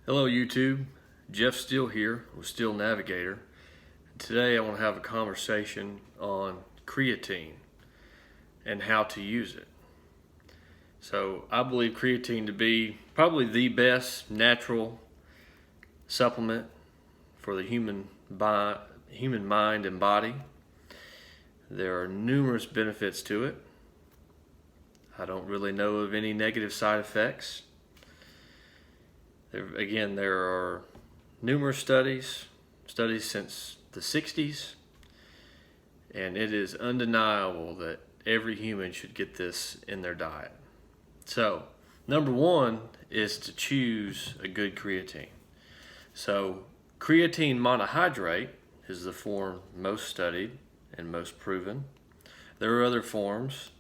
Hello YouTube, Jeff Steele here with SteelNavigator. Today I want to have a conversation on creatine and how to use it. So I believe creatine to be probably the best natural supplement for the human mind and body. There are numerous benefits to it. I don't really know of any negative side effects. There are numerous studies since the 60s, and it is undeniable that every human should get this in their diet. So, number one is to choose a good creatine. So, creatine monohydrate is the form most studied and most proven. There are other forms,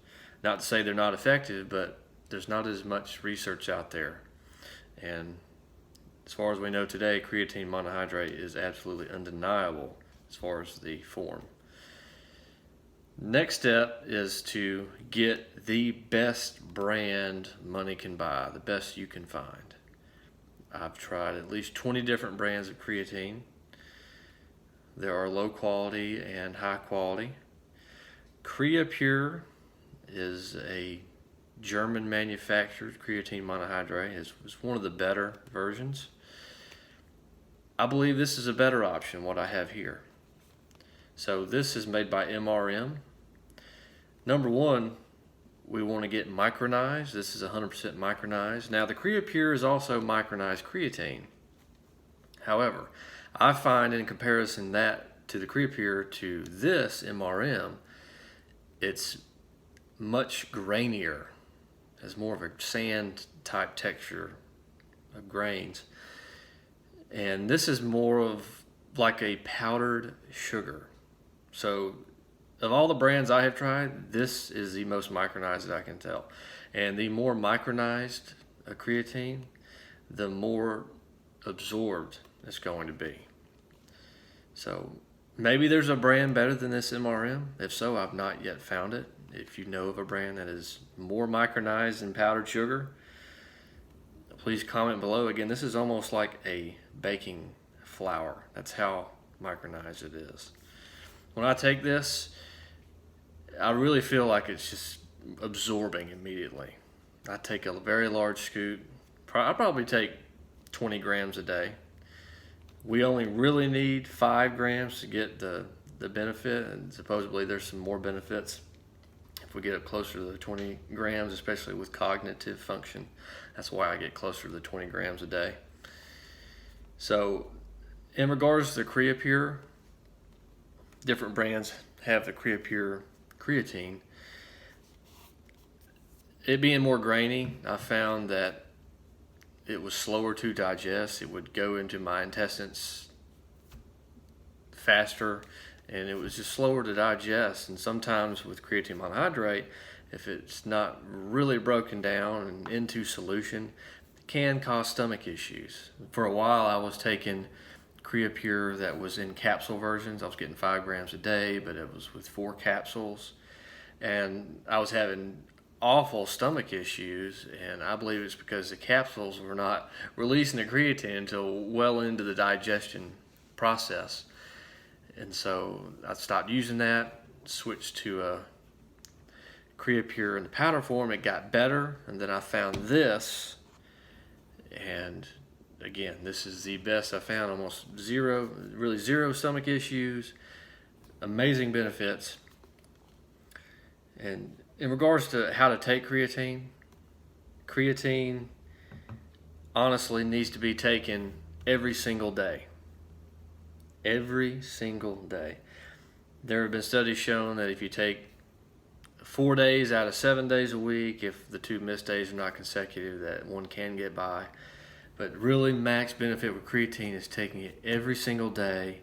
not to say they're not effective, but there's not as much research out there. And as far as we know today, creatine monohydrate is absolutely undeniable as far as the form. Next step is to get the best brand money can buy, the best you can find. I've tried at least 20 different brands of creatine. There are low quality and high quality. Creapure is a German manufactured creatine monohydrate. It's one of the better versions. I believe this is a better option, what I have here. So this is made by MRM. Number one, we want to get micronized. This is 100% micronized. Now the Creapure is also micronized creatine. However, I find in comparison that to the Creapure to this MRM, it's much grainier. It has more of a sand type texture of grains. And this is more of like a powdered sugar. So of all the brands I have tried, this is the most micronized that I can tell. And the more micronized a creatine, the more absorbed it's going to be. So maybe there's a brand better than this MRM. If so, I've not yet found it. If you know of a brand that is more micronized than powdered sugar, please comment below. Again, this is almost like a baking flour. That's how micronized it is. When I take this, I really feel like it's just absorbing immediately. I take a very large scoop. I probably take 20 grams a day. We only really need 5 grams to get the benefit, and supposedly there's some more benefits if we get up closer to the 20 grams, especially with cognitive function. That's why I get closer to the 20 grams a day. So in regards to the Creapure, different brands have the Creapure creatine. It being more grainy, I found that it was slower to digest. It would go into my intestines faster, and it was just slower to digest. And sometimes with creatine monohydrate, if it's not really broken down and into solution, it can cause stomach issues. For a while I was taking Creapure that was in capsule versions. I was getting 5 grams a day, but it was with 4 capsules. And I was having awful stomach issues, and I believe it's because the capsules were not releasing the creatine until well into the digestion process. And so I stopped using that, switched to a Creapure in the powder form. It got better, and then I found this, and again, this is the best I found. Almost zero stomach issues, amazing benefits. And in regards to how to take creatine honestly needs to be taken every single day. Every single day. There have been studies showing that if you take 4 days out of 7 days a week, if the 2 missed days are not consecutive, that one can get by. But really max benefit with creatine is taking it every single day,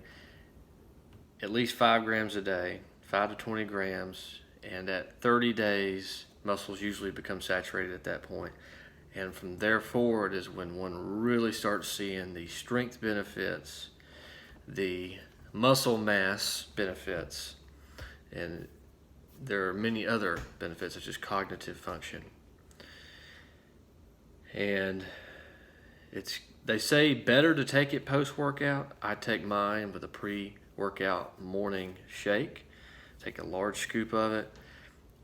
at least 5 grams a day, 5 to 20 grams, and at 30 days, muscles usually become saturated at that point. And from there forward is when one really starts seeing the strength benefits, the muscle mass benefits, and there are many other benefits such as cognitive function. And it's They say better to take it post-workout. I take mine with a pre-workout morning shake. Take a large scoop of it.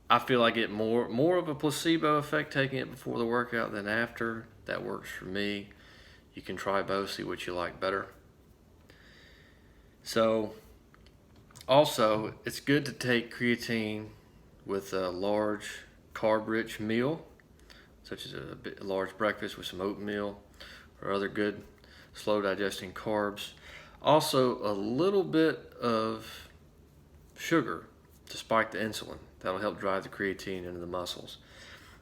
I feel I get more of a placebo effect taking it before the workout than after. That works for me. You can try both, see what you like better. So, also, it's good to take creatine with a large carb-rich meal, such as a large breakfast with some oatmeal or other good slow digesting carbs. Also, a little bit of sugar to spike the insulin. That'll help drive the creatine into the muscles.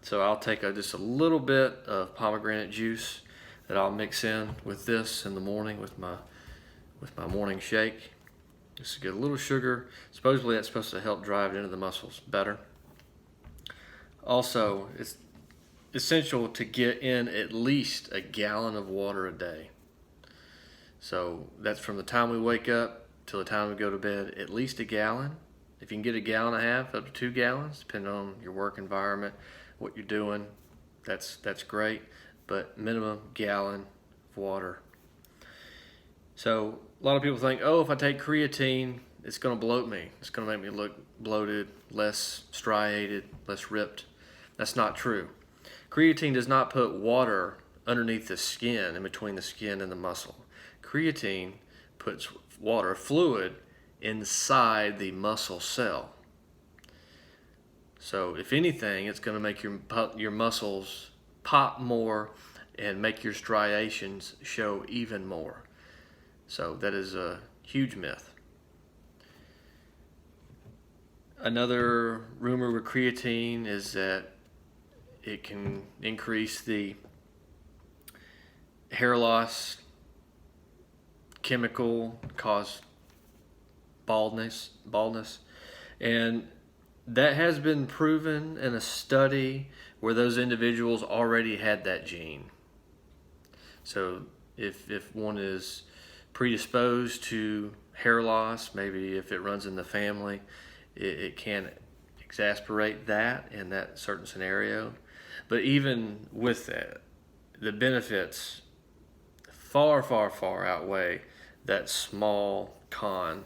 So I'll take just a little bit of pomegranate juice that I'll mix in with this in the morning with my morning shake. Just to get a little sugar. Supposedly that's supposed to help drive it into the muscles better. Also, it's essential to get in at least a gallon of water a day. So that's from the time we wake up till the time we go to bed, at least a gallon. If you can get a gallon and a half up to 2 gallons, depending on your work environment, what you're doing, that's great. But minimum gallon of water. So a lot of people think, oh, if I take creatine, it's going to bloat me. It's going to make me look bloated, less striated, less ripped. That's not true. Creatine does not put water underneath the skin, in between the skin and the muscle. Creatine puts water, fluid, inside the muscle cell. So if anything, it's going to make your muscles pop more and make your striations show even more. So that is a huge myth. Another rumor with creatine is that it can increase the hair loss chemical, cause baldness, and that has been proven in a study where those individuals already had that gene. So if one is predisposed to hair loss, maybe if it runs in the family, it can exacerbate that in that certain scenario. But even with that, the benefits far outweigh that small con,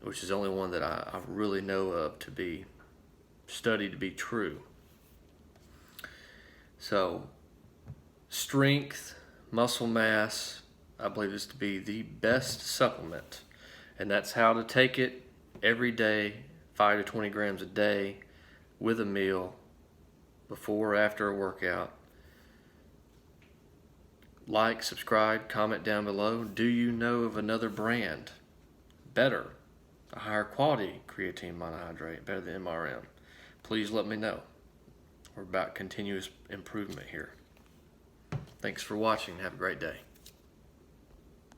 which is the only one that I really know of to be studied to be true. So, strength, muscle mass, I believe is to be the best supplement. And that's how to take it every day, 5 to 20 grams a day with a meal, before or after a workout. Like, subscribe, comment down below. Do you know of another brand better, a higher quality creatine monohydrate, better than MRM? Please let me know. We're about continuous improvement here. Thanks for watching. Have a great day.